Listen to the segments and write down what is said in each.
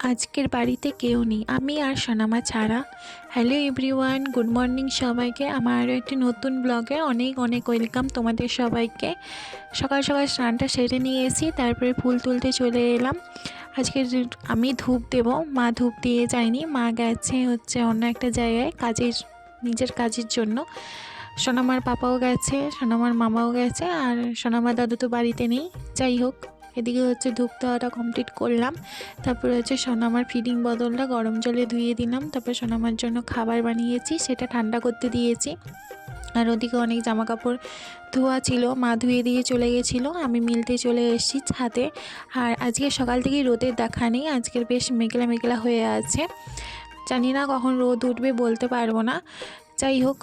আজকের বাড়িতে কেউ নেই, আমি আর সোনামা ছাড়া। হ্যালো এভরিওয়ান, গুড মর্নিং সবাইকে। আমার আরও একটি নতুন ব্লগে অনেক অনেক ওয়েলকাম তোমাদের সবাইকে। সকাল সকাল স্নানটা সেরে নিয়ে এসি, তারপরে ফুল তুলতে চলে এলাম। আজকে আমি ধূপ দেব, মা ধূপ দিয়ে যায়নি, মা গেছে হচ্ছে অন্য একটা জায়গায় কাজের, নিজের কাজের জন্য। সোনামার পাপাও গেছে, সোনামার মামাও গেছে, আর সোনামার দাদু তো বাড়িতে নেই। যাই হোক, এদিকে হচ্ছে ধূপ দেওয়াটা কমপ্লিট করলাম। তারপরে হচ্ছে সোনামার ফিডিং বদলটা গরম জলে ধুয়ে দিলাম। তারপরে সোনামার জন্য খাবার বানিয়েছি, সেটা ঠান্ডা করতে দিয়েছি। আর ওদিকে অনেক জামা কাপড় ধোয়া ছিল, মা ধুয়ে দিয়ে চলে গেছিলো, আমি মিলতে চলে এসেছি ছাদে। আর আজকে সকাল থেকেই রোদের দেখা নেই, আজকের বেশ মেঘলা মেঘলা হয়ে আছে। জানি না কখন রোদ উঠবে, বলতে পারবো না। যাই হোক,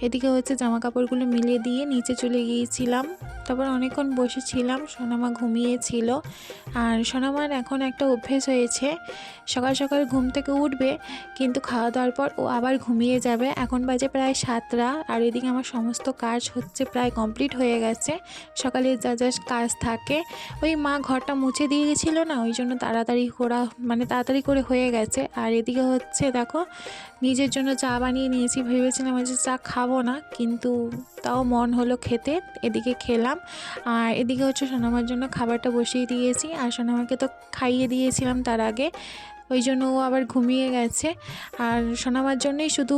এদিকে হচ্ছে জামা কাপড়গুলো মিলিয়ে দিয়ে নিচে চলে গিয়েছিলাম। তারপর অনেকক্ষণ বসেছিলাম, সোনামা ঘুমিয়েছিল। আর সোনামার এখন একটা অভ্যেস হয়েছে, সকাল সকাল ঘুম থেকে উঠবে, কিন্তু খাওয়া দাওয়ার পর ও আবার ঘুমিয়ে যাবে। এখন বাজে প্রায় 7টা, আর এদিকে আমার সমস্ত কাজ হচ্ছে প্রায় কমপ্লিট হয়ে গেছে। সকালে যা যা কাজ থাকে, ওই মা ঘরটা মুছে দিয়ে গেছিলো না, ওই জন্য তাড়াতাড়ি তাড়াতাড়ি করে হয়ে গেছে। আর এদিকে হচ্ছে দেখো, নিজের জন্য চা বানিয়ে নিয়েছি, ভেবেছিলাম যে চা খাবো না, কিন্তু তাও মন হলো খেতে, এদিকে খেলাম। আর এদিকে হচ্ছে সোনামার জন্য খাবারটা বসিয়ে দিয়েছি, আর সোনামাকে তো খাইয়ে দিয়েছিলাম তার আগে, ওই জন্য ও আবার ঘুমিয়ে গেছে। আর সোনামার জন্যই শুধু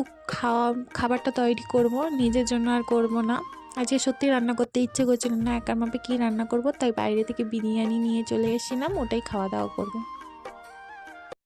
খাবারটা তৈরি করব, নিজের জন্য আর করব না। আজকে সত্যি রান্না করতে ইচ্ছে করছিল না, একার মাপে কী রান্না করব, তাই বাইরে থেকে বিরিয়ানি নিয়ে চলে এসেছিলাম, ওটাই খাওয়া দাওয়া করব।